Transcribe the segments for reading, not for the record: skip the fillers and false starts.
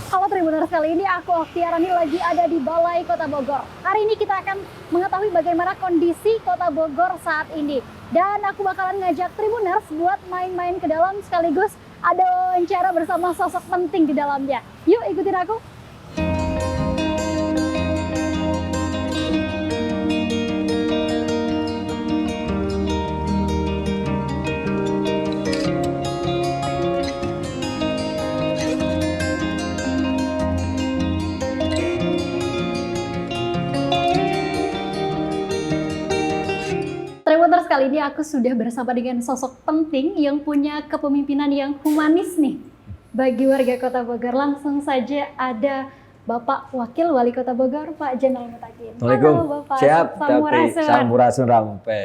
Halo Tribuners, kali ini aku Oktiarani lagi ada di Balai Kota Bogor. Hari ini kita akan mengetahui bagaimana kondisi Kota Bogor saat ini. Dan aku bakalan ngajak Tribuners buat main-main ke dalam sekaligus ada wawancara bersama sosok penting di dalamnya. Yuk ikutin aku. Tribuners, kali ini aku sudah bersama dengan sosok penting yang punya kepemimpinan yang humanis nih bagi warga Kota Bogor. Langsung saja ada Bapak Wakil Wali Kota Bogor, Pak Jenal Mutakin. Assalamualaikum. Halo Bapak. Siap, Sampurasun. Sampurasun rampe.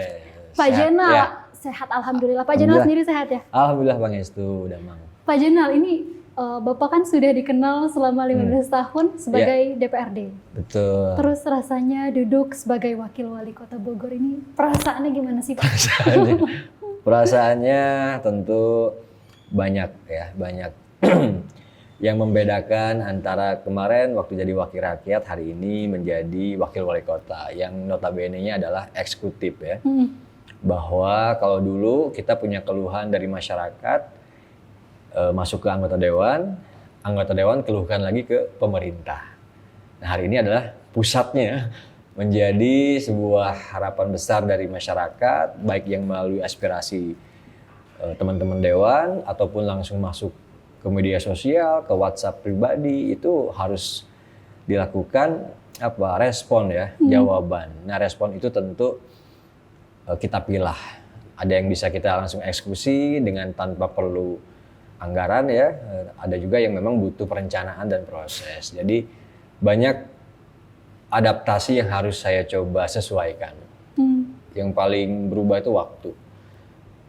Pak Jenal, ya. sehat Alhamdulillah. Pak Jenal sendiri sehat ya? Alhamdulillah Bang Estu, udah mang. Pak Jenal, ini Bapak kan sudah dikenal selama 15 tahun sebagai DPRD. Betul. Terus rasanya duduk sebagai Wakil Wali Kota Bogor ini perasaannya gimana sih Pak? Perasaannya tentu banyak ya, banyak yang membedakan antara kemarin waktu jadi wakil rakyat, hari ini menjadi wakil wali kota yang notabene-nya adalah eksekutif ya. Bahwa kalau dulu kita punya keluhan dari masyarakat, masuk ke anggota dewan keluhkan lagi ke pemerintah. Nah hari ini adalah pusatnya menjadi sebuah harapan besar dari masyarakat, baik yang melalui aspirasi teman-teman dewan ataupun langsung masuk ke media sosial, ke WhatsApp pribadi, itu harus dilakukan respon ya, jawaban. Nah respon itu tentu kita pilah. Ada yang bisa kita langsung eksekusi dengan tanpa perlu anggaran ya, ada juga yang memang butuh perencanaan dan proses. Jadi banyak adaptasi yang harus saya coba sesuaikan. Yang paling berubah itu waktu.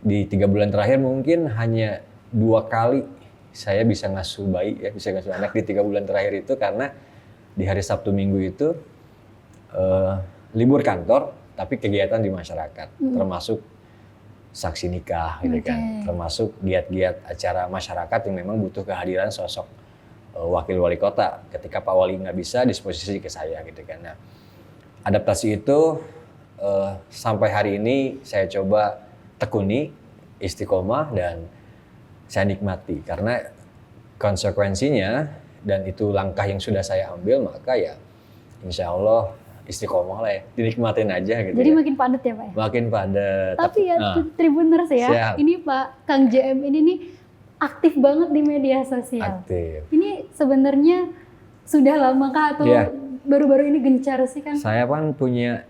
Di 3 bulan terakhir mungkin hanya 2 kali saya bisa ngasuh bayi ya, bisa ngasuh anak di 3 bulan terakhir itu karena di hari Sabtu Minggu itu libur kantor tapi kegiatan di masyarakat, termasuk saksi nikah gitu kan, termasuk giat-giat acara masyarakat yang memang butuh kehadiran sosok wakil wali kota. Ketika Pak Wali nggak bisa, disposisi ke saya gitu kan. Nah, adaptasi itu sampai hari ini saya coba tekuni, istiqomah dan saya nikmati karena konsekuensinya dan itu langkah yang sudah saya ambil, maka ya insya Allah istiqomah lah ya, dinikmatin aja gitu. Jadi ya. makin padat ya Pak? Makin padat. Tapi ya Tribuners ya, siap. Ini Pak Kang JM ini nih aktif banget di media sosial. Aktif. Ini sebenarnya sudah lama kah atau baru-baru ini gencar sih Kang? Saya kan punya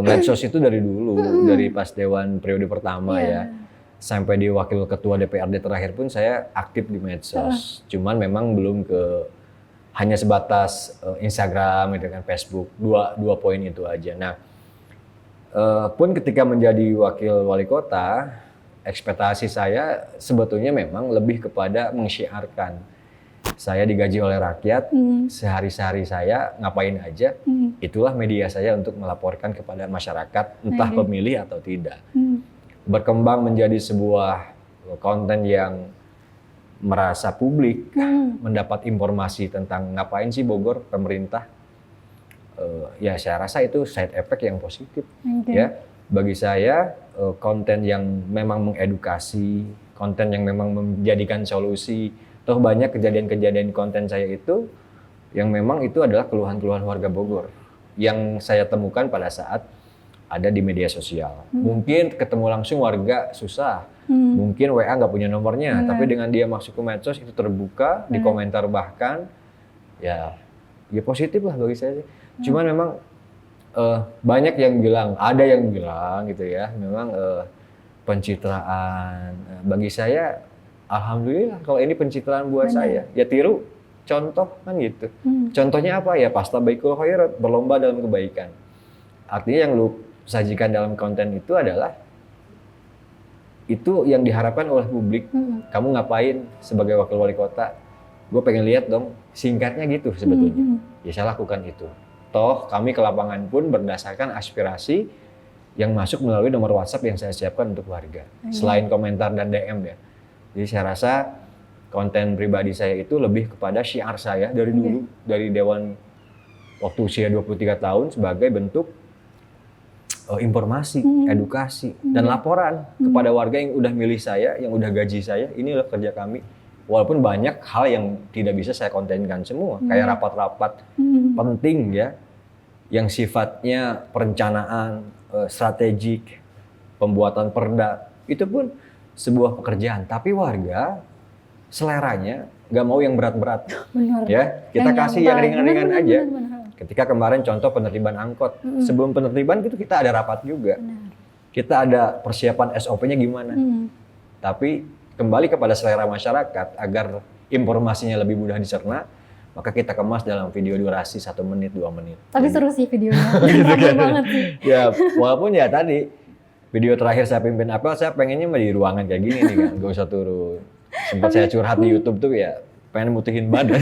medsos itu dari dulu, dari pas Dewan periode pertama ya. Sampai di wakil ketua DPRD terakhir pun saya aktif di medsos. Cuman memang belum hanya sebatas Instagram gitu kan, Facebook, dua poin itu aja. Nah, pun ketika menjadi wakil wali kota, ekspektasi saya sebetulnya memang lebih kepada mensyiarkan. Saya digaji oleh rakyat, sehari-hari saya ngapain aja, itulah media saya untuk melaporkan kepada masyarakat, entah pemilih atau tidak. Berkembang menjadi sebuah konten yang merasa publik mendapat informasi tentang ngapain sih Bogor pemerintah, ya saya rasa itu side effect yang positif ya bagi saya. Konten yang memang mengedukasi, konten yang memang menjadikan solusi. Toh banyak kejadian-kejadian konten saya itu yang memang itu adalah keluhan-keluhan warga Bogor yang saya temukan pada saat ada di media sosial. Mungkin ketemu langsung warga susah, mungkin WA nggak punya nomornya, tapi dengan dia masuk ke medsos itu terbuka, di komentar bahkan, ya positif lah bagi saya. Cuman memang banyak yang bilang, ada yang bilang gitu ya, memang pencitraan. Bagi saya, alhamdulillah kalau ini pencitraan buat saya, ya tiru contoh kan gitu. Contohnya apa ya? Fastabiqul khairat, berlomba dalam kebaikan. Artinya yang lu sajikan dalam konten itu adalah itu yang diharapkan oleh publik. Kamu ngapain sebagai wakil wali kota? Gue pengen lihat dong, singkatnya gitu sebetulnya. Ya saya lakukan itu. Toh kami ke lapangan pun berdasarkan aspirasi yang masuk melalui nomor WhatsApp yang saya siapkan untuk warga. Selain komentar dan DM ya. Jadi saya rasa konten pribadi saya itu lebih kepada syiar saya dari dulu, dari Dewan waktu usia 23 tahun sebagai bentuk informasi, edukasi, dan laporan kepada warga yang udah milih saya, yang udah gaji saya, inilah kerja kami. Walaupun banyak hal yang tidak bisa saya kontenkan semua, kayak rapat-rapat penting ya, yang sifatnya perencanaan, strategik, pembuatan perda, itu pun sebuah pekerjaan. Tapi warga seleranya nggak mau yang berat-berat, ya kita kasih yang ringan-ringan aja. Ketika kemarin contoh penertiban angkot, sebelum penertiban itu kita ada rapat juga, kita ada persiapan SOP-nya gimana. Tapi kembali kepada selera masyarakat agar informasinya lebih mudah dicerna, maka kita kemas dalam video durasi 1 menit, 2 menit. Tapi seru sih videonya, gitu kan. banget sih. Ya walaupun ya tadi video terakhir saya pimpin apa, saya pengennya di ruangan kayak gini nih kan, gak usah turun. Sempat saya curhat di YouTube tuh ya, pengen mutihin badan.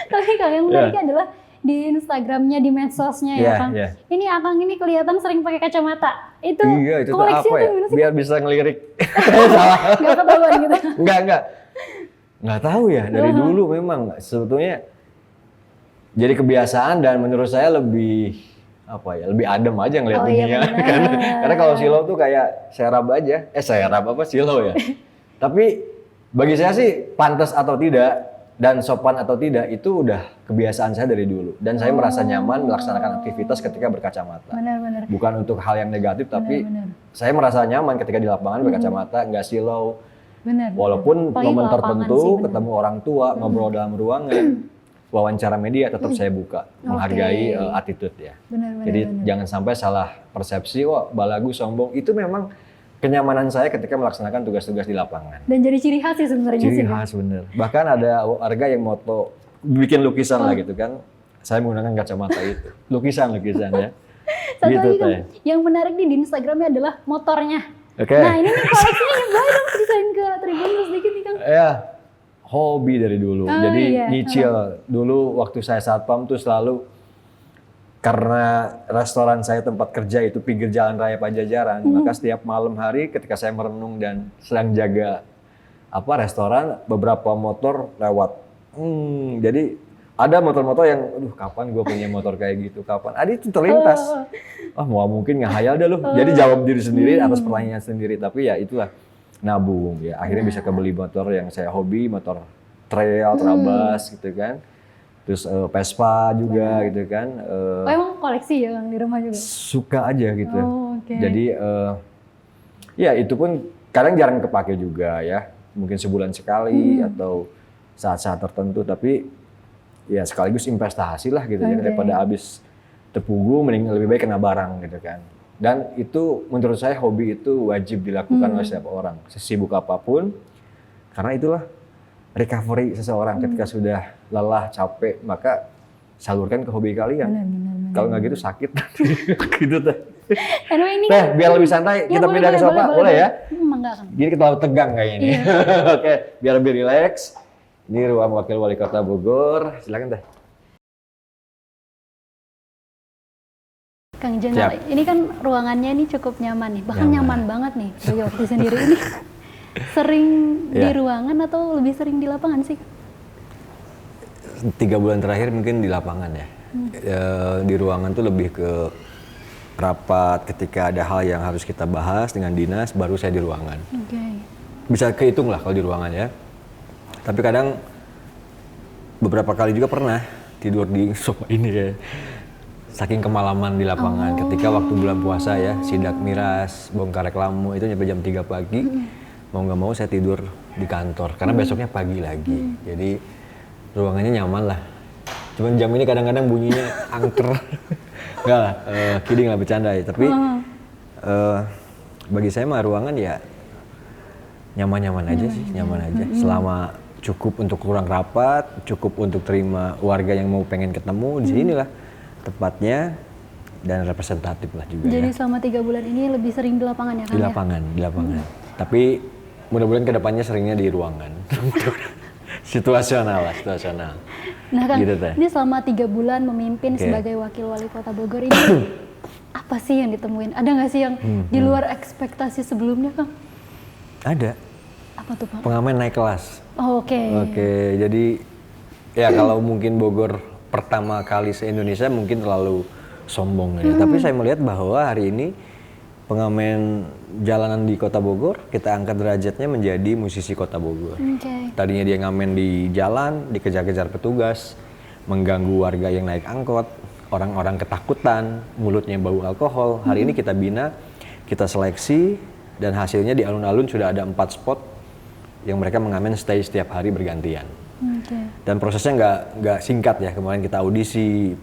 Tapi Kang yang menariknya adalah di Instagramnya, di medsosnya ya Kang. Ini Akang ini kelihatan sering pakai kacamata. Itu itu koleksi apa ya? gimana sih? Biar bisa ngelirik. Salah. Gak ketahuan gitu. Nggak tahu ya, dari dulu memang sebetulnya jadi kebiasaan dan menurut saya lebih lebih adem aja ngeliat dunia kan. Karena kalau silau tuh kayak serab aja. Serab apa silau ya. Tapi bagi saya sih pantas atau tidak dan sopan atau tidak itu udah kebiasaan saya dari dulu, dan saya merasa nyaman melaksanakan aktivitas ketika berkacamata. Benar. Bukan untuk hal yang negatif, tapi saya merasa nyaman ketika di lapangan berkacamata, nggak silau. Walaupun momen tertentu ketemu orang tua, ngobrol dalam ruangan, wawancara media tetap saya buka, menghargai attitude ya. Jadi jangan sampai salah persepsi, wah balagu sombong, itu memang kenyamanan saya ketika melaksanakan tugas-tugas di lapangan. Dan jadi ciri khas sih sebenarnya. Ciri khas bener. Bahkan ada warga yang moto bikin lukisan lah gitu kan. Saya menggunakan kacamata itu. Lukisan ya. Satu gitu, lagi kan, yang menarik nih di Instagramnya adalah motornya. Oke. Nah ini nih koleksinya boleh dong desain ke Tribun sedikit nih Kang. Ya, hobi dari dulu. Jadi nyicil. Dulu waktu saya satpam tuh selalu, karena restoran saya tempat kerja itu pinggir Jalan Raya Pajajaran, maka setiap malam hari ketika saya merenung dan sedang jaga restoran, beberapa motor lewat. Jadi ada motor-motor yang, aduh kapan gue punya motor kayak gitu, kapan? Itu terlintas. Mau mungkin ngehayal dah lu. Jadi jawab diri sendiri atas pertanyaan sendiri. Tapi ya itulah nabung ya. Akhirnya bisa kebeli motor yang saya hobi, motor trail, trabas gitu kan. Terus Vespa juga gitu kan. Emang koleksi ya Kang di rumah juga? Suka aja gitu. Jadi ya itu pun kadang jarang kepake juga ya. Mungkin sebulan sekali atau saat-saat tertentu. Tapi ya sekaligus investasi lah gitu ya. Daripada habis terpunggung, mending lebih baik kena barang gitu kan. Dan itu menurut saya hobi itu wajib dilakukan oleh setiap orang. Sesibuk apapun. Karena itulah recovery seseorang ketika sudah lelah, capek, maka salurkan ke hobi kalian. Kalau nggak gitu sakit. Gitu teh. Biar lebih santai, kita pindah ke sofa, boleh ya? Jadi kita terlalu tegang kayaknya ini. Oke, biar lebih rileks. Ini ruang Wakil Wali Kota Bogor, silakan teh. Kang Jenal, ini kan ruangannya ini cukup nyaman nih, bahkan nyaman banget nih bagi waktu sendiri ini. Sering di ruangan atau lebih sering di lapangan sih? 3 bulan terakhir mungkin di lapangan ya. Di ruangan tuh lebih ke rapat ketika ada hal yang harus kita bahas dengan dinas, baru saya di ruangan. Bisa kehitung lah kalau di ruangan ya. Tapi kadang beberapa kali juga pernah tidur di sofa ini ya. Saking kemalaman di lapangan ketika waktu bulan puasa ya, sidak miras, bongkar reklamu itu nyampe jam 3 pagi. Mau nggak mau saya tidur di kantor karena besoknya pagi lagi. Jadi ruangannya nyaman lah. Cuman jam ini kadang-kadang bunyinya angker. Enggak lah, kidding lah, bercanda ya. Tapi bagi saya mah ruangan ya nyaman-nyaman aja sih, nyaman aja. Selama cukup untuk kurang rapat, cukup untuk terima warga yang mau pengen ketemu, di sinilah tempatnya dan representatif lah juga. Jadi selama 3 bulan ini lebih sering di lapangan ya Kang? Di lapangan. Tapi mudah-mudahan kedepannya seringnya di ruangan. situasional. Nah Kang, gitu, ini selama 3 bulan memimpin sebagai Wakil Wali Kota Bogor ini, apa sih yang ditemuin? Ada nggak sih yang di luar ekspektasi sebelumnya Kang? Ada. Apa tuh Pak? Pengamen naik kelas. Oh, oke. Oke, jadi ya kalau mungkin Bogor pertama kali se-Indonesia mungkin terlalu sombong ya. Tapi saya melihat bahwa hari ini pengamen jalanan di Kota Bogor, kita angkat derajatnya menjadi musisi Kota Bogor. Oke. Tadinya dia ngamen di jalan, dikejar-kejar petugas, mengganggu warga yang naik angkot, orang-orang ketakutan, mulutnya bau alkohol. Hari ini kita bina, kita seleksi, dan hasilnya di alun-alun sudah ada 4 spot yang mereka mengamen stay setiap hari bergantian. Dan prosesnya nggak singkat ya. Kemarin kita audisi,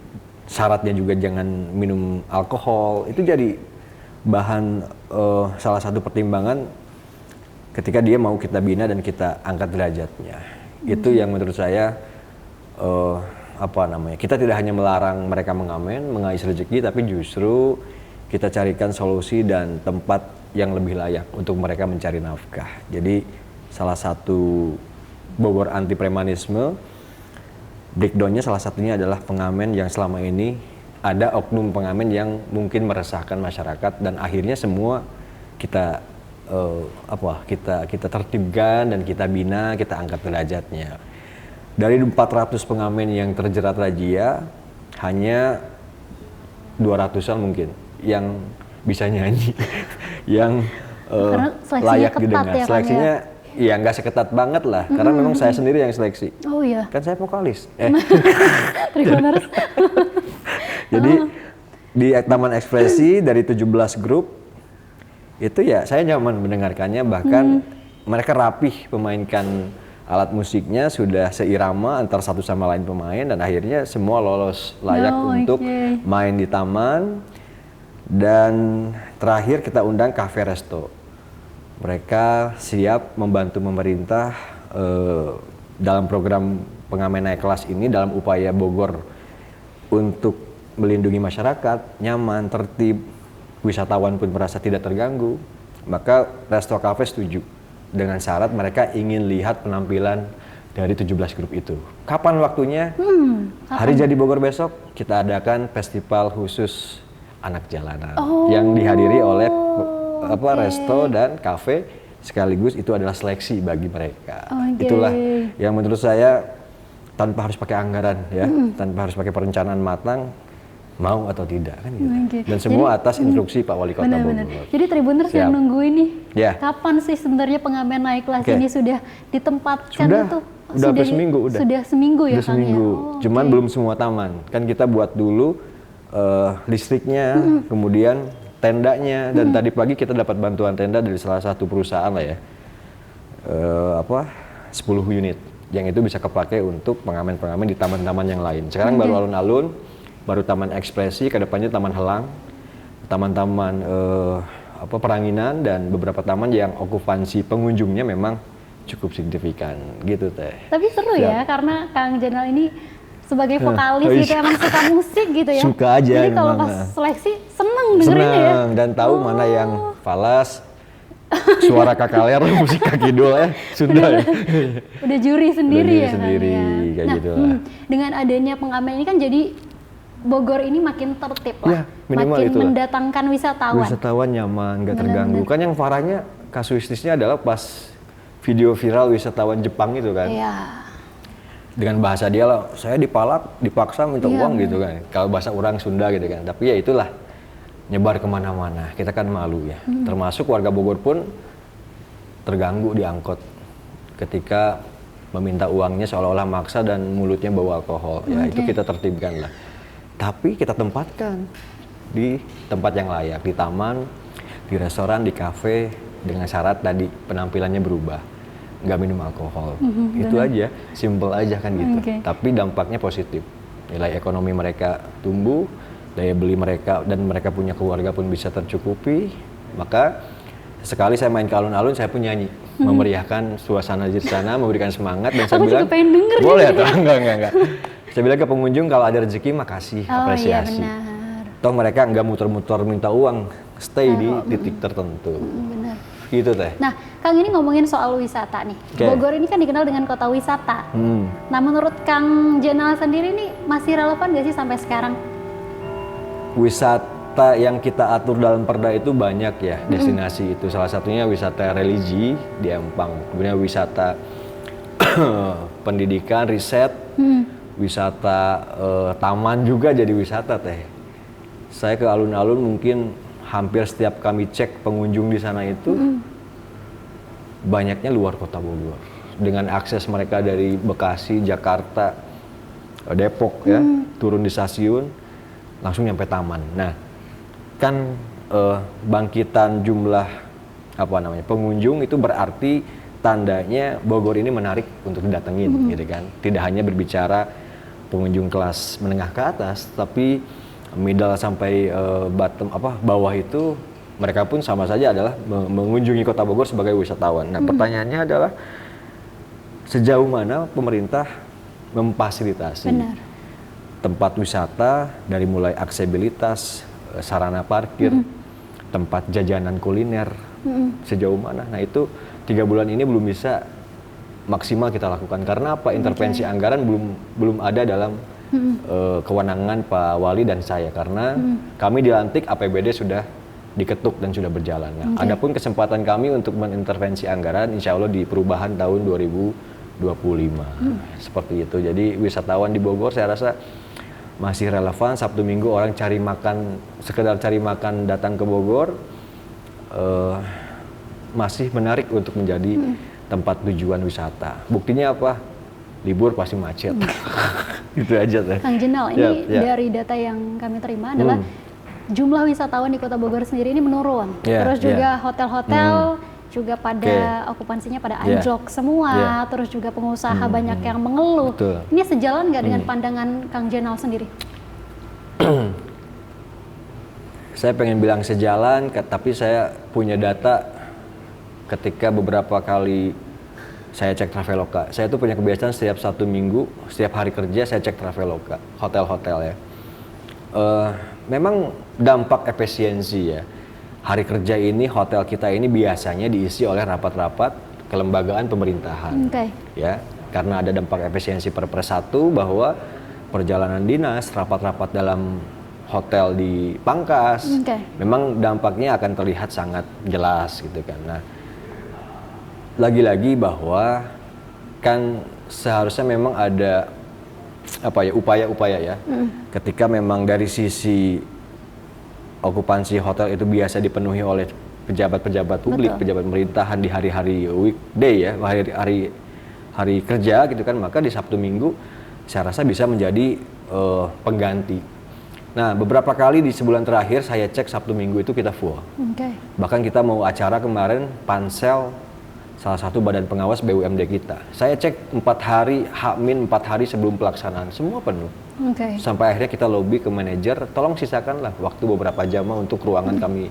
syaratnya juga jangan minum alkohol. Itu jadi bahan salah satu pertimbangan ketika dia mau kita bina dan kita angkat derajatnya. Itu yang menurut saya kita tidak hanya melarang mereka mengamen, mengais rezeki, tapi justru kita carikan solusi dan tempat yang lebih layak untuk mereka mencari nafkah. Jadi salah satu Bogor anti premanisme, breakdownnya salah satunya adalah pengamen yang selama ini ada oknum pengamen yang mungkin meresahkan masyarakat, dan akhirnya semua kita kita tertibkan dan kita bina, kita angkat derajatnya. Dari 400 pengamen yang terjerat razia, hanya 200-an mungkin yang bisa nyanyi, yang layak didengar. Ya, seleksinya ya nggak seketat banget lah, karena memang saya sendiri yang seleksi. Oh iya. Kan saya vokalis. Tribuners. Jadi di Taman Ekspresi dari 17 grup itu ya saya nyaman mendengarkannya, bahkan mereka rapih memainkan alat musiknya, sudah seirama antar satu sama lain pemain, dan akhirnya semua lolos layak untuk main di taman. Dan terakhir kita undang Cafe Resto. Mereka siap membantu pemerintah dalam program pengamen naik kelas ini, dalam upaya Bogor untuk melindungi masyarakat, nyaman, tertib, wisatawan pun merasa tidak terganggu. Maka Resto Cafe setuju dengan syarat mereka ingin lihat penampilan dari 17 grup itu. Kapan waktunya? Hari jadi Bogor besok kita adakan festival khusus anak jalanan yang dihadiri oleh resto dan kafe, sekaligus itu adalah seleksi bagi mereka. Itulah yang menurut saya tanpa harus pakai anggaran ya, tanpa harus pakai perencanaan matang, mau atau tidak kan gitu. Dan semua atas instruksi Pak Wali Kota Bogor. Jadi Tribuners yang nunggu ini, ya. Kapan sih sebenarnya pengamen naik kelas ini sudah ditempatkan itu? Udah seminggu udah. Sudah seminggu ya, udah seminggu. Cuman belum semua taman. Kan kita buat dulu listriknya, kemudian tendanya, dan tadi pagi kita dapat bantuan tenda dari salah satu perusahaan lah ya, 10 unit yang itu bisa kepakai untuk pengamen-pengamen di taman-taman yang lain. Sekarang baru alun-alun, baru Taman Ekspresi, kedepannya Taman Helang, taman-taman Peranginan, dan beberapa taman yang okupansi pengunjungnya memang cukup signifikan gitu teh. Tapi seru ya, karena Kang Jenal ini sebagai vokalis gitu emang suka musik gitu ya. Suka aja. Jadi kalau pas seleksi seneng dengerinnya ya. Dan tahu mana yang falas, suara kakaler, musik kakidul ya, Sunda ya. Udah juri sendiri ya. Sendiri, kayak gitu lah. Dengan adanya pengamen ini kan jadi Bogor ini makin tertib lah. Ya, minimal makin itulah. mendatangkan wisatawan. Wisatawan nyaman, nggak terganggu. Kan yang parahnya kasuistisnya adalah pas video viral wisatawan Jepang itu kan. Iya. Dengan bahasa dia lah, saya dipaksa minta uang gitu kan. Kalau bahasa orang Sunda gitu kan. Tapi ya itulah, nyebar kemana-mana. Kita kan malu ya. Termasuk warga Bogor pun terganggu di angkot ketika meminta uangnya seolah-olah maksa dan mulutnya bau alkohol. Ya itu kita tertibkan lah. Tapi kita tempatkan di tempat yang layak, di taman, di restoran, di kafe, dengan syarat tadi penampilannya berubah. Nggak minum alkohol, itu aja, simple aja kan gitu. Tapi dampaknya positif, nilai ekonomi mereka tumbuh, daya beli mereka dan mereka punya keluarga pun bisa tercukupi. Maka sekali saya main ke alun-alun, saya pun nyanyi, memeriahkan suasana di sana, memberikan semangat, dan saya bilang, boleh atau enggak. Saya bilang ke pengunjung, kalau ada rezeki makasih, apresiasi. Iya benar. Toh mereka nggak muter-muter minta uang, stay di titik tertentu. Benar. Gitu teh. Nah, Kang ini ngomongin soal wisata nih. Bogor ini kan dikenal dengan kota wisata. Nah, menurut Kang Jenal sendiri nih masih relevan nggak sih sampai sekarang? wisata yang kita atur dalam perda itu banyak ya destinasi itu. Salah satunya wisata religi di Empang, kemudian wisata pendidikan, riset, wisata taman juga jadi wisata teh. Saya ke alun-alun mungkin hampir setiap kami cek pengunjung di sana itu banyaknya luar kota Bogor. Dengan akses mereka dari Bekasi, Jakarta, Depok ya, turun di stasiun langsung nyampe taman. Nah, kan bangkitan jumlah pengunjung itu berarti tandanya Bogor ini menarik untuk didatengin gitu kan. Tidak hanya berbicara pengunjung kelas menengah ke atas, tapi middle sampai bawah itu mereka pun sama saja adalah mengunjungi Kota Bogor sebagai wisatawan. Nah, pertanyaannya adalah sejauh mana pemerintah memfasilitasi tempat wisata dari mulai aksesibilitas, sarana parkir, tempat jajanan kuliner, sejauh mana? Nah, itu 3 bulan ini belum bisa maksimal kita lakukan karena apa? Intervensi anggaran belum ada dalam kewenangan Pak Wali dan saya karena kami dilantik APBD sudah diketuk dan sudah berjalan. Nah, adapun kesempatan kami untuk mengintervensi anggaran insya Allah di perubahan tahun 2025 seperti itu. Jadi wisatawan di Bogor saya rasa masih relevan. Sabtu Minggu orang cari makan, sekedar cari makan datang ke Bogor masih menarik untuk menjadi tempat tujuan wisata. Buktinya apa? Libur pasti macet. Gitu aja teh. Kang Jenal, ini dari data yang kami terima adalah jumlah wisatawan di Kota Bogor sendiri ini menurun. Terus juga hotel-hotel juga pada okupansinya pada anjlok semua. Terus juga pengusaha banyak yang mengeluh. Betul. Ini sejalan nggak dengan pandangan Kang Jenal sendiri? Saya pengen bilang sejalan, tapi saya punya data ketika beberapa kali saya cek Traveloka. Saya tuh punya kebiasaan setiap 1 minggu, setiap hari kerja saya cek Traveloka, hotel-hotel ya. Memang dampak efisiensi ya. Hari kerja ini hotel kita ini biasanya diisi oleh rapat-rapat kelembagaan pemerintahan. Ya, karena ada dampak efisiensi per satu bahwa perjalanan dinas, rapat-rapat dalam hotel di Pangkas, memang dampaknya akan terlihat sangat jelas gitu kan. Nah, lagi-lagi bahwa kan seharusnya memang ada upaya-upaya ya. Ketika memang dari sisi okupansi hotel itu biasa dipenuhi oleh pejabat-pejabat publik, pejabat pemerintahan di hari-hari weekday ya, hari kerja gitu kan, maka di Sabtu Minggu saya rasa bisa menjadi pengganti. Nah, beberapa kali di sebulan terakhir saya cek Sabtu Minggu itu kita full. Bahkan kita mau acara kemarin pansel salah satu badan pengawas BUMD kita. Saya cek 4 hari, H-4 hari sebelum pelaksanaan, semua penuh. Sampai akhirnya kita lobby ke manajer, tolong sisakanlah waktu beberapa jam untuk ruangan kami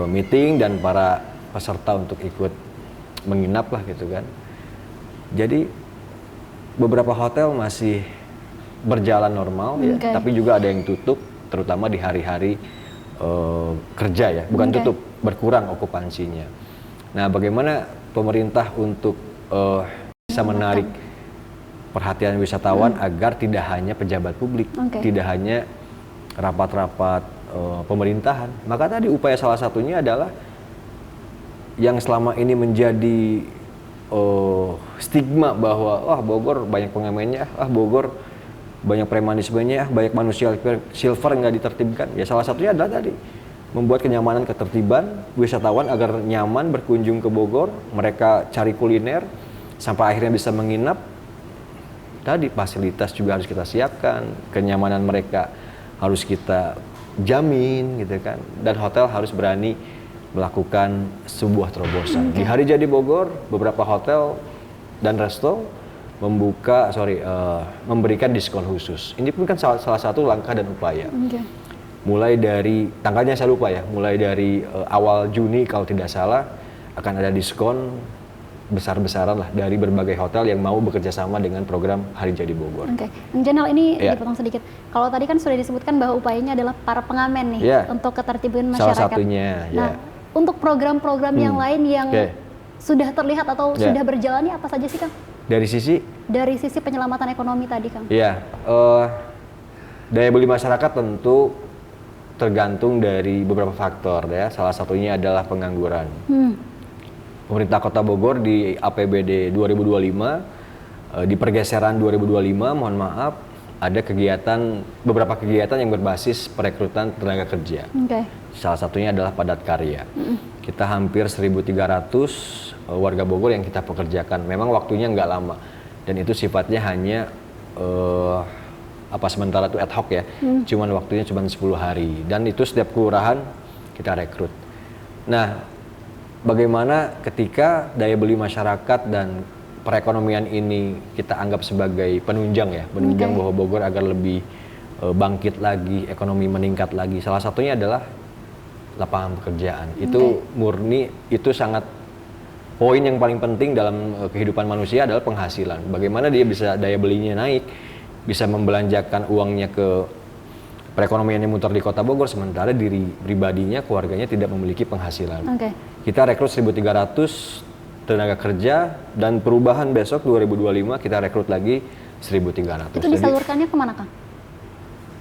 meeting dan para peserta untuk ikut menginap lah gitu kan. Jadi beberapa hotel masih berjalan normal ya, tapi juga ada yang tutup, terutama di hari-hari kerja ya, bukan tutup, berkurang okupansinya. Nah, bagaimana pemerintah untuk bisa menarik perhatian wisatawan agar tidak hanya pejabat publik, tidak hanya rapat-rapat pemerintahan. Maka tadi upaya salah satunya adalah yang selama ini menjadi stigma bahwa Bogor banyak pengamennya, Bogor banyak premanismenya, banyak manusia silver nggak ditertibkan. Ya salah satunya adalah tadi membuat kenyamanan ketertiban wisatawan agar nyaman berkunjung ke Bogor, mereka cari kuliner sampai akhirnya bisa menginap. Tadi fasilitas juga harus kita siapkan, kenyamanan mereka harus kita jamin gitu kan, dan hotel harus berani melakukan sebuah terobosan. Di hari jadi Bogor, beberapa hotel dan resto memberikan diskon khusus. Ini pun kan salah satu langkah dan upaya. Mulai dari tanggalnya saya lupa ya, mulai dari awal Juni kalau tidak salah akan ada diskon besar-besaran lah dari berbagai hotel yang mau bekerja sama dengan program Hari Jadi Bogor. Jenal, ini dipotong sedikit. Kalau tadi kan sudah disebutkan bahwa upayanya adalah para pengamen nih untuk ketertiban masyarakat. Salah satunya. Nah, untuk program-program yang lain yang sudah terlihat atau sudah berjalan apa saja sih, Kang? Dari sisi penyelamatan ekonomi tadi, Kang. Daya beli masyarakat tentu tergantung dari beberapa faktor ya. Salah satunya adalah pengangguran. Pemerintah Kota Bogor di APBD 2025 di pergeseran 2025, mohon maaf, ada beberapa kegiatan yang berbasis perekrutan tenaga kerja. Salah satunya adalah padat karya. Kita hampir 1.300 warga Bogor yang kita pekerjakan. Memang waktunya nggak lama dan itu sifatnya hanya sementara itu ad hoc ya. Cuman waktunya cuma 10 hari dan itu setiap kelurahan kita rekrut. Nah, bagaimana ketika daya beli masyarakat dan perekonomian ini kita anggap sebagai penunjang ya, bahwa Bogor agar lebih bangkit lagi, ekonomi meningkat lagi. Salah satunya adalah lapangan pekerjaan. Itu murni, itu sangat poin yang paling penting dalam kehidupan manusia adalah penghasilan. Bagaimana dia bisa daya belinya naik, bisa membelanjakan uangnya ke perekonomian yang muter di Kota Bogor, sementara diri pribadinya, keluarganya tidak memiliki penghasilan. Kita rekrut 1.300 tenaga kerja dan perubahan besok 2025 kita rekrut lagi 1.300. Itu disalurkannya kemana, Kang?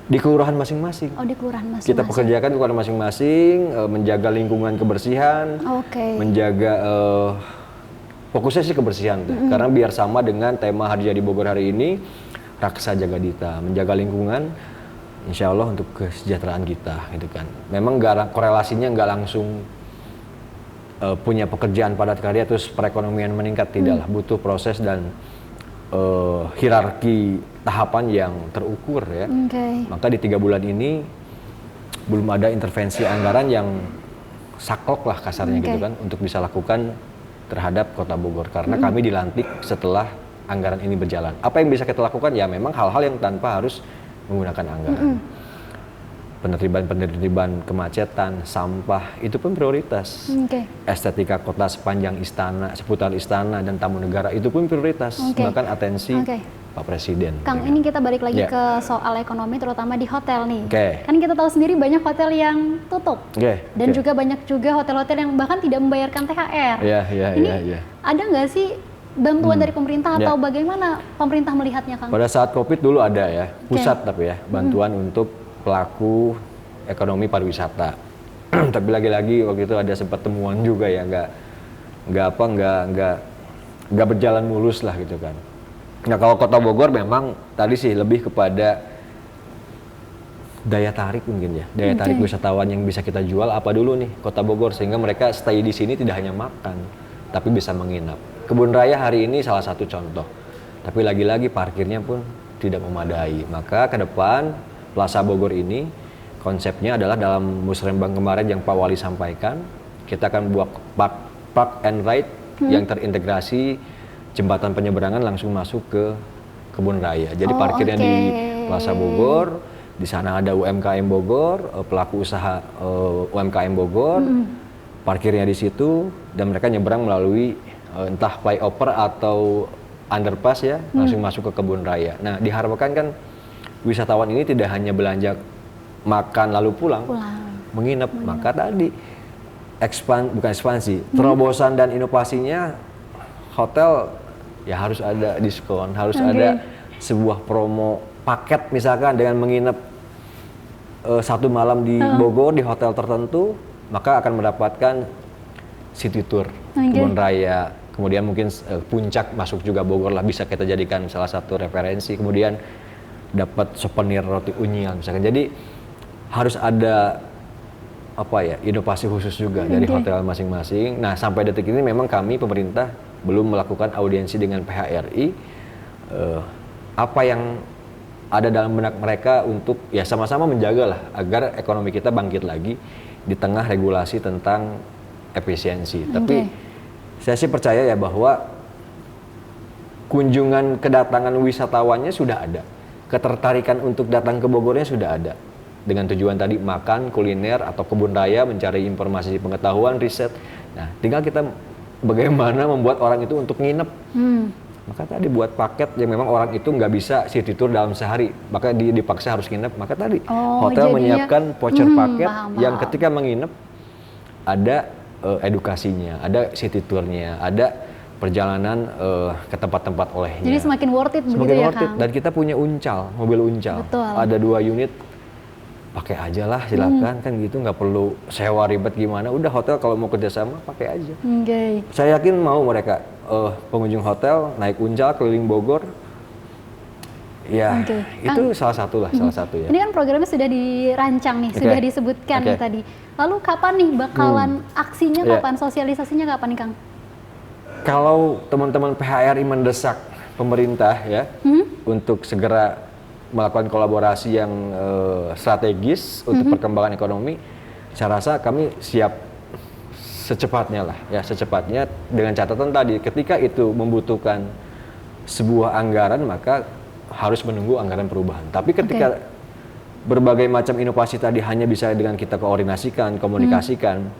Di kelurahan masing-masing. Oh, di kelurahan masing-masing. Kita pekerjakan di kelurahan masing-masing, menjaga lingkungan kebersihan, menjaga fokusnya sih kebersihan, karena biar sama dengan tema Hari Jadi Bogor hari ini, Raksa Jaga Dita, menjaga lingkungan, insya Allah untuk kesejahteraan kita, gitu kan. Memang korelasinya nggak langsung punya pekerjaan padat karya terus perekonomian meningkat, tidaklah, butuh proses dan hierarki tahapan yang terukur ya. Maka di 3 bulan ini belum ada intervensi anggaran yang saklek lah kasarnya gitu kan untuk bisa lakukan terhadap Kota Bogor karena kami dilantik setelah anggaran ini berjalan. Apa yang bisa kita lakukan? Ya memang hal-hal yang tanpa harus menggunakan anggaran. Penertiban kemacetan, sampah, itu pun prioritas. Estetika kota sepanjang istana, seputar istana dan tamu negara, itu pun prioritas. Bahkan atensi Pak Presiden. Kang, ini kita balik lagi ke soal ekonomi, terutama di hotel nih. Kan kita tahu sendiri banyak hotel yang tutup. Dan juga banyak juga hotel-hotel yang bahkan tidak membayarkan THR. Ini ada nggak sih bantuan dari pemerintah atau bagaimana pemerintah melihatnya, Kang? Pada saat COVID dulu ada ya, pusat tapi ya, bantuan untuk pelaku ekonomi pariwisata. Tapi lagi-lagi waktu itu ada sempat temuan juga ya, nggak berjalan mulus lah gitu kan. Nah kalau Kota Bogor memang tadi sih lebih kepada daya tarik mungkin ya, daya tarik wisatawan yang bisa kita jual apa dulu nih Kota Bogor sehingga mereka stay di sini tidak hanya makan tapi bisa menginap. Kebun Raya hari ini salah satu contoh, tapi lagi-lagi parkirnya pun tidak memadai. Maka ke depan Plaza Bogor ini konsepnya adalah dalam musrembang kemarin yang Pak Wali sampaikan, kita akan buat park and ride yang terintegrasi, jembatan penyeberangan langsung masuk ke Kebun Raya. Jadi parkirnya di Plaza Bogor, di sana ada UMKM Bogor, pelaku usaha UMKM Bogor, parkirnya di situ dan mereka nyebrang melalui entah flyover atau underpass ya, langsung masuk ke Kebun Raya. Nah, diharapkan kan wisatawan ini tidak hanya belanja makan lalu pulang. Menginap. Maka tadi bukan ekspansi, terobosan dan inovasinya hotel ya harus ada diskon, harus ada sebuah promo paket misalkan dengan menginap 1 malam di Bogor di hotel tertentu, maka akan mendapatkan city tour Kebun Raya. Kemudian mungkin puncak masuk juga Bogor lah, bisa kita jadikan salah satu referensi. Kemudian dapat souvenir roti unyil misalkan. Jadi harus ada inovasi khusus juga dari hotel masing-masing. Nah sampai detik ini memang kami pemerintah belum melakukan audiensi dengan PHRI. Apa yang ada dalam benak mereka untuk ya sama-sama menjaga lah agar ekonomi kita bangkit lagi di tengah regulasi tentang efisiensi. Tapi saya sih percaya ya bahwa kunjungan kedatangan wisatawannya sudah ada, ketertarikan untuk datang ke Bogornya sudah ada, dengan tujuan tadi makan, kuliner atau kebun raya, mencari informasi, pengetahuan, riset. Nah, tinggal kita bagaimana membuat orang itu untuk nginep. Maka tadi buat paket yang memang orang itu nggak bisa city tour dalam sehari, maka dipaksa harus nginep. Maka tadi hotel menyiapkan voucher paket yang ketika menginep ada edukasinya, ada city tournya, ada perjalanan ke tempat-tempat olehnya. Jadi semakin worth it begitu ya, Kang? Dan kita punya Uncal, mobil Uncal. Betul. Ada 2 unit pakai aja lah silakan kan gitu, nggak perlu sewa ribet gimana, udah hotel kalau mau kerjasama pakai aja. Saya yakin mau mereka pengunjung hotel naik Uncal keliling Bogor. Ya, itu salah satu ya. Ini kan programnya sudah dirancang nih, sudah disebutkan nih tadi. Lalu kapan nih bakalan aksinya, kapan sosialisasinya, kapan nih Kang? Kalau teman-teman PHRI mendesak pemerintah ya untuk segera melakukan kolaborasi yang strategis untuk perkembangan ekonomi, saya rasa kami siap secepatnya lah ya, secepatnya dengan catatan tadi ketika itu membutuhkan sebuah anggaran maka harus menunggu anggaran perubahan. Tapi ketika berbagai macam inovasi tadi hanya bisa dengan kita koordinasikan, komunikasikan,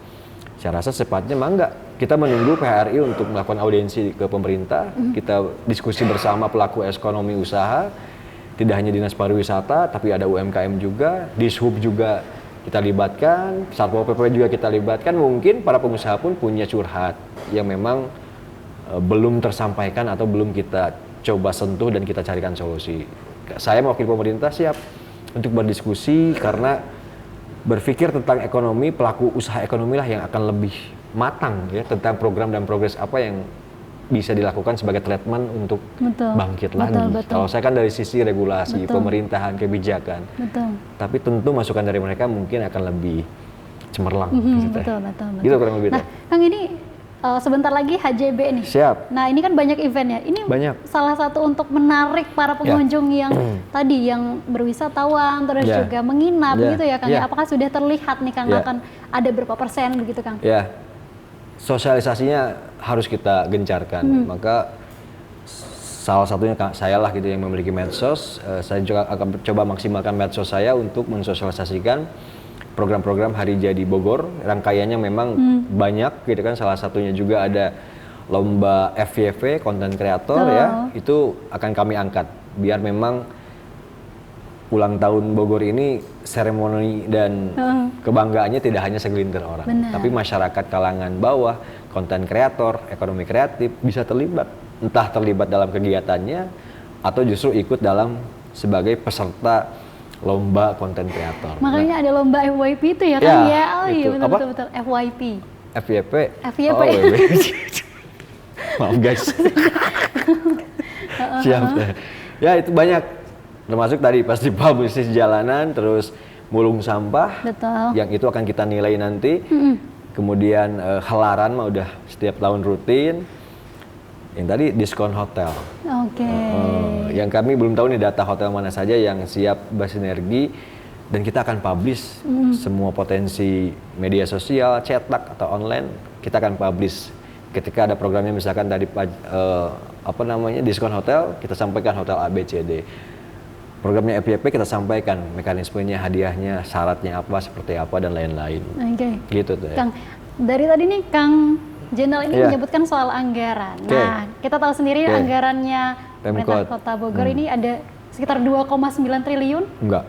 saya rasa secepatnya enggak. Kita menunggu PHRI untuk melakukan audiensi ke pemerintah, kita diskusi bersama pelaku ekonomi usaha, tidak hanya Dinas Pariwisata, tapi ada UMKM juga, Dishub juga kita libatkan, Satpol PP juga kita libatkan, mungkin para pengusaha pun punya curhat yang memang belum tersampaikan atau belum kita coba sentuh dan kita carikan solusi. Saya mewakili pemerintah siap untuk berdiskusi karena berpikir tentang ekonomi, pelaku usaha ekonomi lah yang akan lebih matang ya tentang program dan progres apa yang bisa dilakukan sebagai treatment untuk bangkit lagi. Kalau saya kan dari sisi regulasi, pemerintahan, kebijakan. Tapi tentu masukan dari mereka mungkin akan lebih cemerlang. Betul. Gitu kurang lebih. Nah, Kang ini sebentar lagi HJB nih. Siap. Nah ini kan banyak event ya. Ini salah satu untuk menarik para pengunjung yang tadi yang berwisatawan terus juga menginap gitu ya Kang. Apakah sudah terlihat nih Kang akan ada berapa persen begitu Kang? Ya, sosialisasinya harus kita gencarkan. Maka salah satunya saya lah gitu yang memiliki medsos. Saya juga akan coba maksimalkan medsos saya untuk mensosialisasikan program-program Hari Jadi Bogor. Rangkaiannya memang banyak gitu kan, salah satunya juga ada lomba FYP konten kreator ya, itu akan kami angkat biar memang ulang tahun Bogor ini seremoni dan kebanggaannya tidak hanya segelintir orang, tapi masyarakat kalangan bawah, konten kreator, ekonomi kreatif bisa terlibat, entah terlibat dalam kegiatannya atau justru ikut dalam sebagai peserta lomba konten kreator. Makanya ada lomba FYP itu ya kan ya? Oh iya betul. FYP. FYP. FYP. Maaf guys. Siap. Ya itu banyak. Termasuk tadi festival bisnis jalanan, terus mulung sampah. Yang itu akan kita nilai nanti. Kemudian helaran mah udah setiap tahun rutin. Yang tadi diskon hotel. Yang kami belum tahu nih data hotel mana saja yang siap bersinergi dan kita akan publish semua potensi media sosial, cetak atau online kita akan publish. Ketika ada programnya misalkan tadi diskon hotel, kita sampaikan hotel A, B, C, D. Programnya FYP kita sampaikan mekanismenya, hadiahnya, syaratnya apa, seperti apa dan lain-lain. Gitu tuh ya. Kang, dari tadi nih Kang Jenderal ini menyebutkan soal anggaran. Nah, kita tahu sendiri anggarannya pemerintah Kota Bogor ini ada sekitar 2,9 triliun? Enggak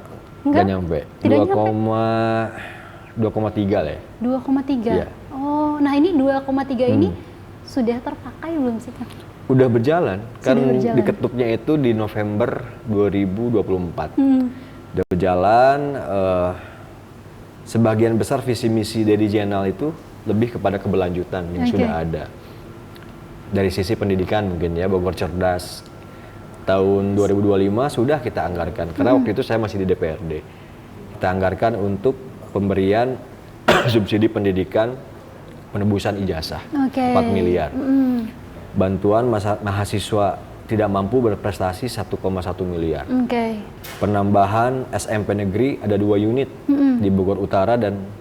nyampe. 2,3 lah ya. 2,3? Oh, nah ini 2,3 ini sudah terpakai belum sih Kang? Udah berjalan, kan diketuknya itu di November 2024. Udah berjalan, sebagian besar visi misi dari Jenal itu lebih kepada keberlanjutan yang sudah ada. Dari sisi pendidikan mungkin ya, Bogor Cerdas. Tahun 2025 sudah kita anggarkan, karena waktu itu saya masih di DPRD. Kita anggarkan untuk pemberian subsidi pendidikan penebusan ijazah, 4 miliar. Bantuan mahasiswa tidak mampu berprestasi 1,1 miliar. Penambahan SMP negeri ada 2 unit di Bogor Utara dan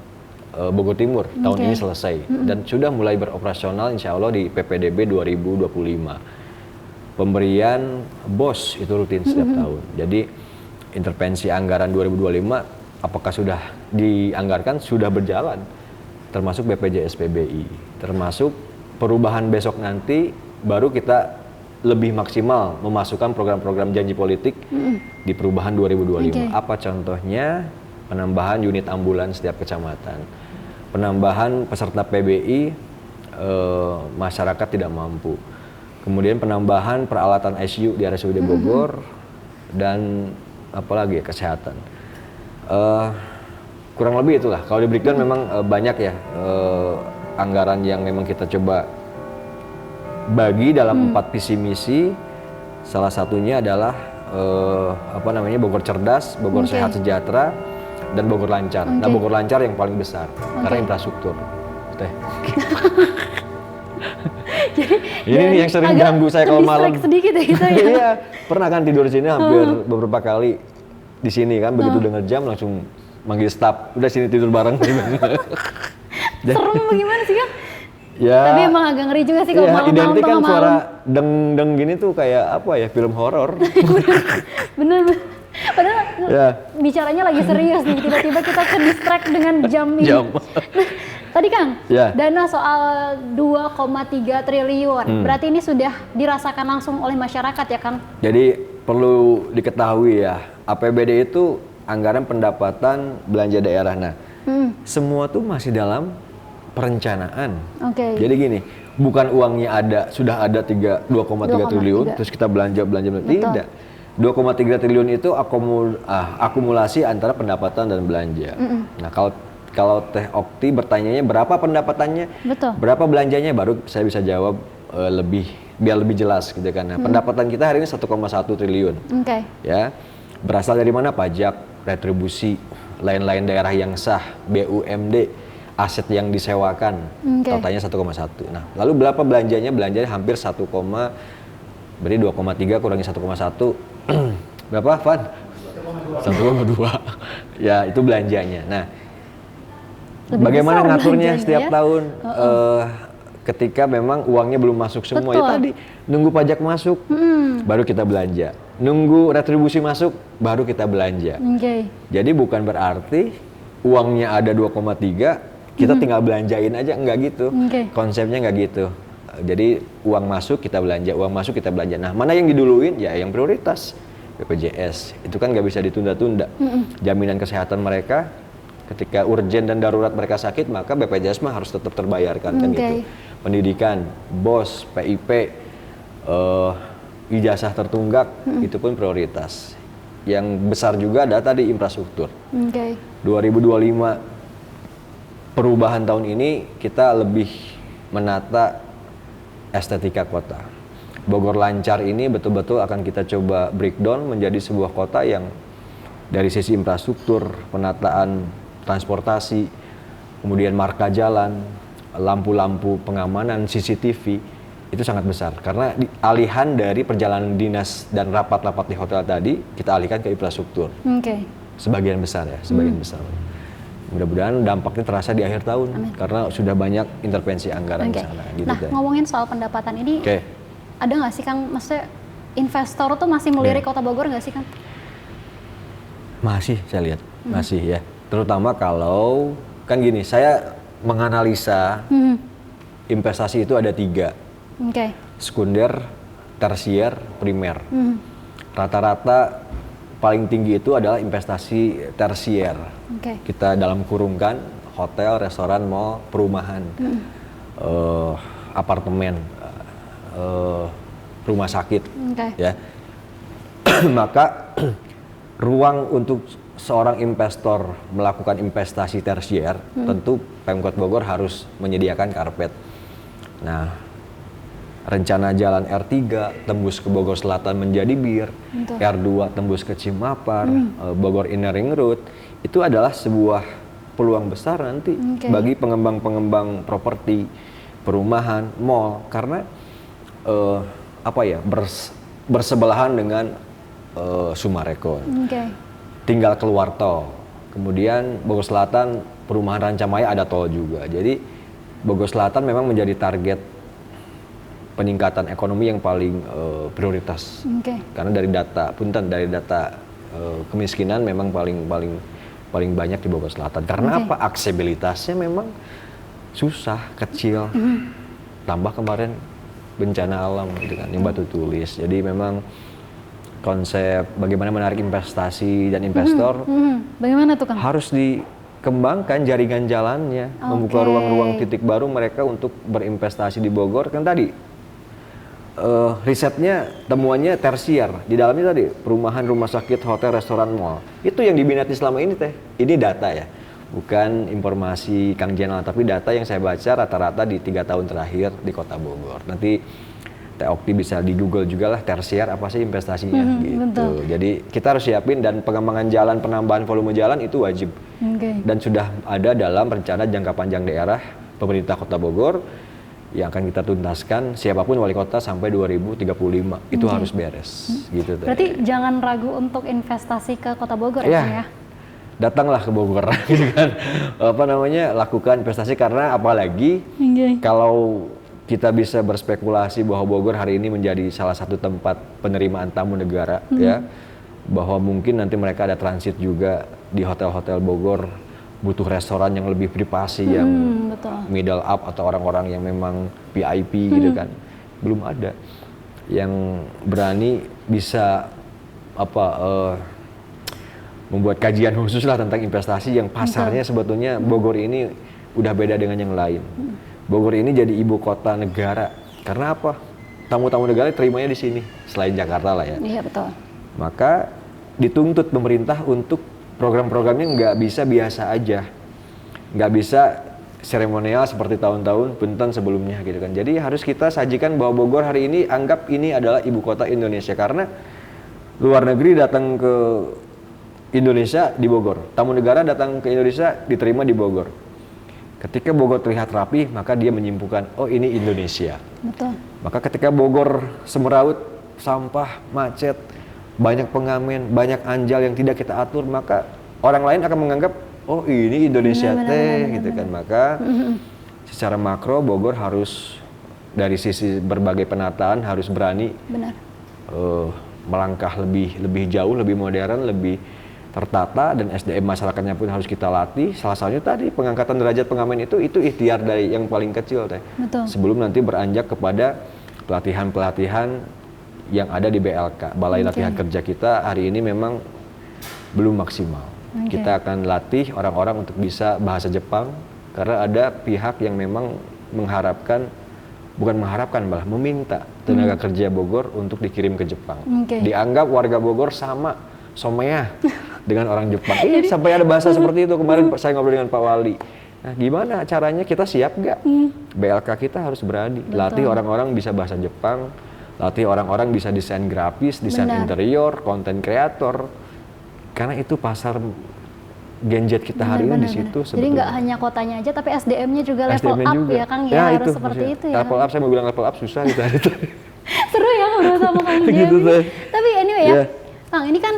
Bogor Timur tahun ini selesai dan sudah mulai beroperasional insya Allah di PPDB 2025. Pemberian BOS itu rutin setiap tahun. Jadi intervensi anggaran 2025 apakah sudah dianggarkan? Sudah berjalan, termasuk BPJS PBI, termasuk perubahan besok nanti baru kita lebih maksimal memasukkan program-program janji politik di perubahan 2025. Apa contohnya? Penambahan unit ambulans setiap kecamatan, penambahan peserta PBI masyarakat tidak mampu, kemudian penambahan peralatan ICU di RSUD Bogor dan apalagi kesehatan. kurang lebih itulah. Kalau di breakdown memang banyak ya anggaran yang memang kita coba bagi dalam 4 visi misi. Salah satunya adalah Bogor cerdas, Bogor sehat sejahtera, dan Bogor lancar. Nah, Bogor lancar yang paling besar karena infrastruktur. Teh. Ini nih yang sering ganggu saya kalau malam. Sedikit ya gitu ya. Iya, pernah kan tidur di sini hampir beberapa kali di sini kan, begitu denger jam langsung manggil staff, udah sini tidur bareng. Serem bagaimana sih kan? Ya. Tapi emang agak ngeri juga sih kalau malam-malam identik kan tengah suara malam. deng-deng gini tuh kayak apa ya, film horor. Bener. Padahal Ya. bicaranya lagi serius nih, tiba-tiba kita ke distract dengan jam ini. Nah, tadi Kang, dana soal 2,3 triliun, berarti ini sudah dirasakan langsung oleh masyarakat ya Kang? Jadi perlu diketahui ya, APBD itu anggaran pendapatan belanja daerah. Nah, semua tuh masih dalam perencanaan. Jadi gini, bukan uangnya ada, sudah ada 2,3 triliun, terus kita belanja. Tidak. 2,3 triliun itu akumulasi antara pendapatan dan belanja. Nah, kalau Teh Okti bertanyanya berapa pendapatannya, berapa belanjanya, baru saya bisa jawab biar lebih jelas gitu kan. Nah, pendapatan kita hari ini 1,1 triliun. Ya. Berasal dari mana? Pajak, retribusi, lain-lain daerah yang sah, BUMD, aset yang disewakan, totalnya 1,1. Nah, lalu berapa belanjanya? Belanjanya hampir 2,3 kurangi 1,1 berapa, Van? 1,2. Ya, itu belanjanya. Nah, bagaimana ngaturnya setiap tahun? Ketika memang uangnya belum masuk semua, ya tadi nunggu pajak masuk, baru kita belanja. Nunggu retribusi masuk, baru kita belanja. Jadi bukan berarti uangnya ada 2,3, kita tinggal belanjain aja, enggak gitu. Konsepnya enggak gitu. Jadi uang masuk kita belanja, uang masuk kita belanja. Nah, mana yang diduluin? Ya yang prioritas. BPJS, itu kan nggak bisa ditunda-tunda. Jaminan kesehatan mereka, ketika urgen dan darurat mereka sakit, maka BPJS mah harus tetap terbayarkan kan gitu. Pendidikan, BOS, PIP, ijazah tertunggak, itu pun prioritas. Yang besar juga ada tadi infrastruktur. 2025 perubahan tahun ini kita lebih menata estetika kota. Bogor lancar ini betul-betul akan kita coba breakdown menjadi sebuah kota yang dari sisi infrastruktur, penataan transportasi, kemudian marka jalan, lampu-lampu pengamanan, CCTV, itu sangat besar. Karena alihan dari perjalanan dinas dan rapat-rapat di hotel tadi, kita alihkan ke infrastruktur. Sebagian besar ya, sebagian besar. Mudah-mudahan dampaknya terasa di akhir tahun. Karena sudah banyak intervensi anggaran di sana. Gitu. Nah, ngomongin soal pendapatan ini, ada nggak sih Kang, maksudnya investor tuh masih melirik Kota Bogor nggak sih Kang? Masih, saya lihat. Masih ya. Terutama kalau, kan gini, saya menganalisa investasi itu ada 3. Sekunder, tersier, primer. Rata-rata paling tinggi itu adalah investasi tersier. Kita dalam kurungkan hotel, restoran, mall, perumahan, apartemen, rumah sakit, ya. Maka ruang untuk seorang investor melakukan investasi tersier, tentu Pemkot Bogor harus menyediakan karpet. Nah, rencana jalan R3 tembus ke Bogor Selatan menjadi Bir, R2 tembus ke Cimapar, Bogor Inner Ring Road, itu adalah sebuah peluang besar nanti bagi pengembang-pengembang properti, perumahan, mall, karena bersebelahan dengan Sumarekon. Tinggal keluar tol. Kemudian Bogor Selatan, perumahan Rancamaya ada tol juga. Jadi Bogor Selatan memang menjadi target peningkatan ekonomi yang paling prioritas. Karena dari data kemiskinan memang paling banyak di Bogor Selatan. Karena apa? Aksesibilitasnya memang susah, kecil. Tambah kemarin bencana alam gitu kan, yang batu tulis. Jadi memang konsep bagaimana menarik investasi dan investor bagaimana tuh Kang? Harus dikembangkan jaringan jalannya, membuka ruang-ruang titik baru mereka untuk berinvestasi di Bogor. Kan tadi risetnya, temuannya tersier, di dalamnya tadi perumahan, rumah sakit, hotel, restoran, mall. Itu yang diminati selama ini Teh. Ini data ya. bukan informasi Kang Jenal, tapi data yang saya baca rata-rata di 3 tahun terakhir di Kota Bogor. Nanti Teh Okti bisa di Google juga lah tersier apa sih investasinya gitu. Betul. Jadi kita harus siapin, dan pengembangan jalan, penambahan volume jalan itu wajib. Dan sudah ada dalam rencana jangka panjang daerah pemerintah Kota Bogor yang akan kita tuntaskan siapapun wali kota sampai 2035 itu harus beres gitu. Berarti jangan ragu untuk investasi ke Kota Bogor ya, Iya. Kang, ya? Datanglah ke Bogor gitu kan. Lakukan investasi, karena apalagi kalau kita bisa berspekulasi bahwa Bogor hari ini menjadi salah satu tempat penerimaan tamu negara ya. Bahwa mungkin nanti mereka ada transit juga di hotel-hotel Bogor, butuh restoran yang lebih privasi, yang Betul. middle up atau orang-orang yang memang VIP gitu kan. Belum ada yang berani bisa membuat kajian khusus lah tentang investasi yang pasarnya sebetulnya Bogor ini udah beda dengan yang lain. Bogor ini jadi ibu kota negara. Karena apa? Tamu-tamu negara terimanya di sini selain Jakarta lah ya. Iya, betul. Maka dituntut pemerintah untuk program-programnya nggak bisa biasa aja, nggak bisa seremonial seperti tahun-tahun punten sebelumnya gitu kan. Jadi harus kita sajikan bahwa Bogor hari ini anggap ini adalah ibu kota Indonesia, karena luar negeri datang ke Indonesia di Bogor, tamu negara datang ke Indonesia diterima di Bogor. Ketika Bogor terlihat rapi, maka dia menyimpulkan, oh ini Indonesia. Betul. Maka ketika Bogor semeraut, sampah, macet, banyak pengamen, banyak anjal yang tidak kita atur, maka orang lain akan menganggap, oh ini Indonesia gitu kan. Maka secara makro Bogor harus dari sisi berbagai penataan harus berani melangkah lebih jauh, lebih modern, lebih tertata, dan SDM masyarakatnya pun harus kita latih. Salah satunya tadi pengangkatan derajat pengamen itu ikhtiar dari yang paling kecil teh. Sebelum nanti beranjak kepada pelatihan-pelatihan yang ada di BLK, Balai Latihan Kerja kita hari ini memang belum maksimal. Kita akan latih orang-orang untuk bisa bahasa Jepang, karena ada pihak yang memang malah meminta tenaga kerja Bogor untuk dikirim ke Jepang. Dianggap warga Bogor sama somea dengan orang Jepang. Sampai ada bahasa seperti itu. Kemarin saya ngobrol dengan Pak Wali. Nah, gimana caranya, kita siap nggak? BLK kita harus berani latih orang-orang bisa bahasa Jepang, latih orang-orang bisa desain grafis, desain interior, konten kreator, karena itu pasar Gen Z kita hari ini di situ. Jadi nggak hanya kotanya aja, tapi SDM-nya juga level up juga. Ya Kang, ya harus seperti itu ya. Level up, saya mau bilang level up susah gitu. Seru ya ngobrol sama Kang Jem. Gitu, tapi anyway ya, Kang, ini kan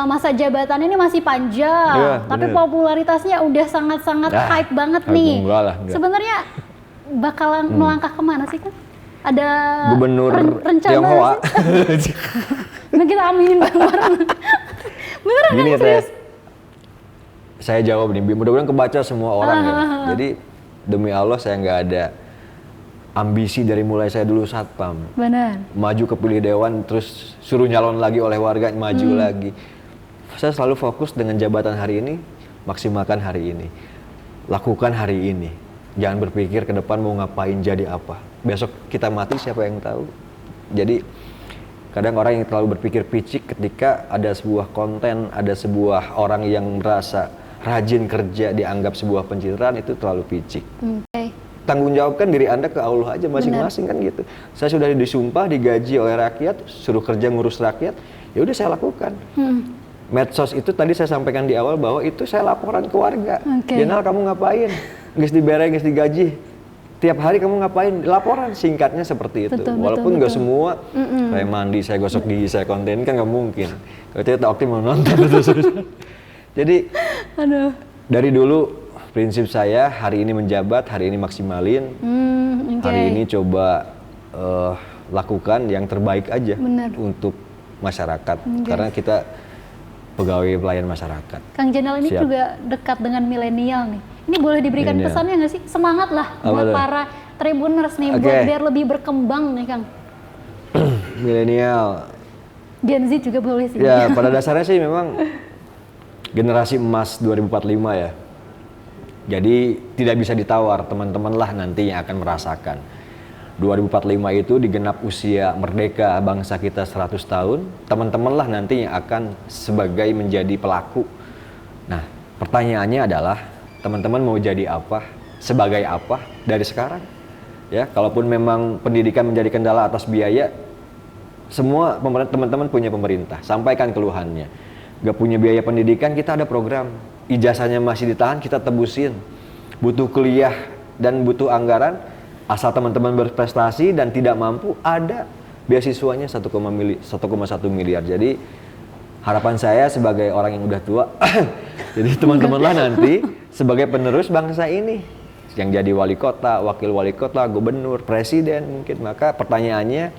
masa jabatannya ini masih panjang, tapi popularitasnya udah sangat-sangat hype banget nih. Sebenarnya bakalan melangkah kemana sih Kang? Ada Gubernur rencana Tionghoa. Nah, kita aminin bareng. Beneran Gini kan, serius? Saya jawab nih, mudah-mudahan kebaca semua orang ya. Jadi demi Allah saya nggak ada ambisi dari mulai saya dulu satpam. Benar. Maju kepilih dewan, terus suruh nyalon lagi oleh warga, maju lagi. Saya selalu fokus dengan jabatan hari ini, maksimalkan hari ini. Lakukan hari ini. Jangan berpikir ke depan mau ngapain, jadi apa. Besok kita mati siapa yang tahu. Jadi kadang orang yang terlalu berpikir picik ketika ada sebuah konten, ada sebuah orang yang merasa rajin kerja dianggap sebuah pencitraan, itu terlalu picik. Tanggung jawabkan diri Anda ke Allah aja masing-masing. Kan gitu. Saya sudah disumpah, digaji oleh rakyat, suruh kerja ngurus rakyat, ya udah saya lakukan. Medsos itu tadi saya sampaikan di awal bahwa itu saya laporan ke warga. Jenal, kamu ngapain? Nggak dibereng, nggak digaji. Tiap hari kamu ngapain? Laporan, singkatnya seperti itu. Walaupun nggak semua, saya mandi, saya gosok gigi, saya konten, kan nggak mungkin. Kalau tidak Okti mau nonton. Jadi dari dulu prinsip saya hari ini menjabat, hari ini maksimalin, hari ini coba lakukan yang terbaik aja untuk masyarakat. Karena kita pegawai pelayan masyarakat. Kang Jenal ini juga dekat dengan milenial nih. Ini boleh diberikan pesannya nggak sih? Semangat lah buat para Tribuners nih, buat biar lebih berkembang nih Kang. Milenial. Gen Z juga boleh sih. Ya, pada dasarnya sih memang generasi emas 2045 ya. Jadi tidak bisa ditawar, teman-teman lah nanti yang akan merasakan. 2045 itu digenap usia merdeka bangsa kita 100 tahun, teman-teman lah nanti yang akan sebagai menjadi pelaku. Nah, pertanyaannya adalah teman-teman mau jadi apa, sebagai apa dari sekarang. Ya, kalaupun memang pendidikan menjadi kendala atas biaya, semua teman-teman punya pemerintah, sampaikan keluhannya. Gak punya biaya pendidikan, kita ada program. Ijazahnya masih ditahan, kita tebusin. Butuh kuliah dan butuh anggaran, asal teman-teman berprestasi dan tidak mampu, ada beasiswanya 1,1 miliar. Jadi harapan saya sebagai orang yang udah tua, jadi teman-teman lah nanti sebagai penerus bangsa ini. Yang jadi wali kota, wakil wali kota, gubernur, presiden mungkin. Maka pertanyaannya,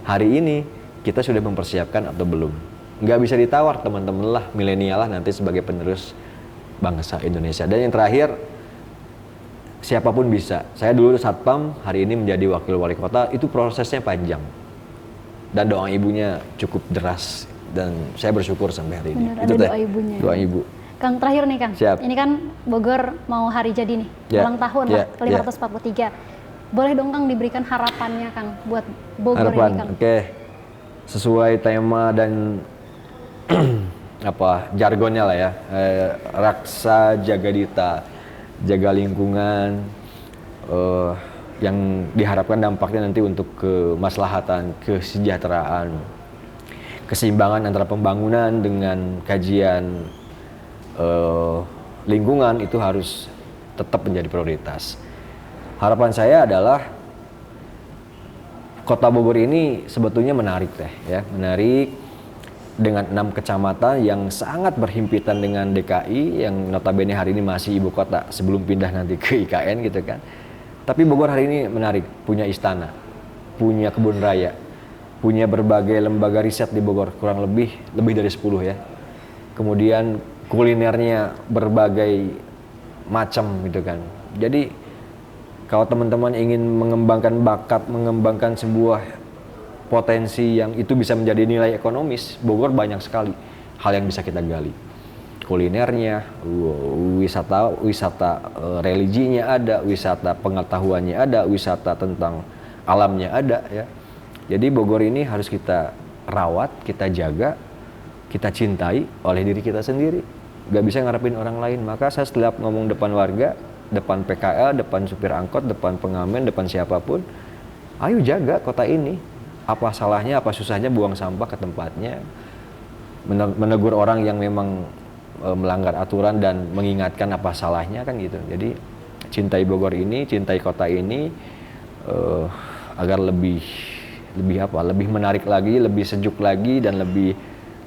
hari ini kita sudah mempersiapkan atau belum? Nggak bisa ditawar teman-teman lah, milenial lah nanti sebagai penerus bangsa Indonesia. Dan yang terakhir, siapapun bisa. Saya dulu satpam, hari ini menjadi wakil wali kota, itu prosesnya panjang. Dan doa ibunya cukup deras. Dan saya bersyukur sampai hari ini. Benar, itu ada doa ibunya. Doa ibu. Kang, terakhir nih Kang, Siap. ini kan Bogor mau hari jadi nih, ulang tahun lah, ke-543. Boleh dong Kang diberikan harapannya Kang buat Bogor Harapan, ini Kang? oke. Sesuai tema dan apa jargonnya lah ya, raksa jaga dita, jaga lingkungan, yang diharapkan dampaknya nanti untuk kemaslahatan, kesejahteraan, keseimbangan antara pembangunan dengan kajian lingkungan itu harus tetap menjadi prioritas. Harapan saya adalah Kota Bogor ini sebetulnya menarik ya, menarik dengan 6 kecamatan yang sangat berhimpitan dengan DKI yang notabene hari ini masih ibu kota sebelum pindah nanti ke IKN gitu kan. Tapi Bogor hari ini menarik, punya istana, punya kebun raya, punya berbagai lembaga riset di Bogor, kurang lebih dari 10 ya. Kemudian kulinernya berbagai macam gitu kan. Jadi kalau teman-teman ingin mengembangkan bakat, mengembangkan sebuah potensi yang itu bisa menjadi nilai ekonomis, Bogor banyak sekali hal yang bisa kita gali. Kulinernya, wisata religinya ada, wisata pengetahuannya ada, wisata tentang alamnya ada ya. Jadi Bogor ini harus kita rawat, kita jaga, kita cintai oleh diri kita sendiri. Gak bisa ngarepin orang lain. Maka saya setiap ngomong depan warga, depan PKL, depan supir angkot, depan pengamen, depan siapapun, ayo jaga kota ini. Apa salahnya, apa susahnya buang sampah ke tempatnya, menegur orang yang memang melanggar aturan dan mengingatkan apa salahnya kan gitu. Jadi cintai Bogor ini, cintai kota ini agar lebih menarik lagi, lebih sejuk lagi dan lebih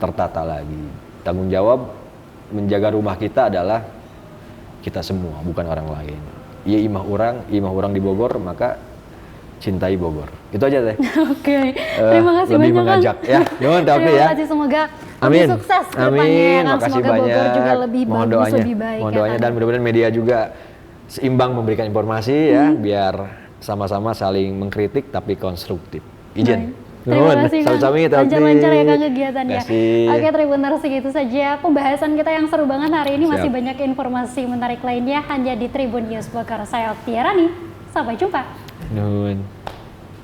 tertata lagi. Tanggung jawab menjaga rumah kita adalah kita semua, bukan orang lain. Iya imah orang di Bogor, maka cintai Bogor. Itu aja teh. Oke. Terima kasih lebih banyak mengajak Kang. ya. Terima kasih, semoga lebih sukses ke depannya Amin. Kang. Makasih Semoga banyak. Bogor juga lebih Mohon bagus, doanya. lebih baik. Mohon ya, doanya Kang. dan mudah-mudahan media juga seimbang memberikan informasi ya, biar sama-sama saling mengkritik tapi konstruktif. Izin. Terima kasih Kang. Sami-sami kita Lancar-lancar ya Kang kegiatannya. Kasih. Oke Tribuners, segitu saja pembahasan kita yang seru banget hari ini. Siap. Masih banyak informasi menarik lainnya hanya di Tribun News Bogor. Saya Oktiarani. Sampai jumpa. Nuhun.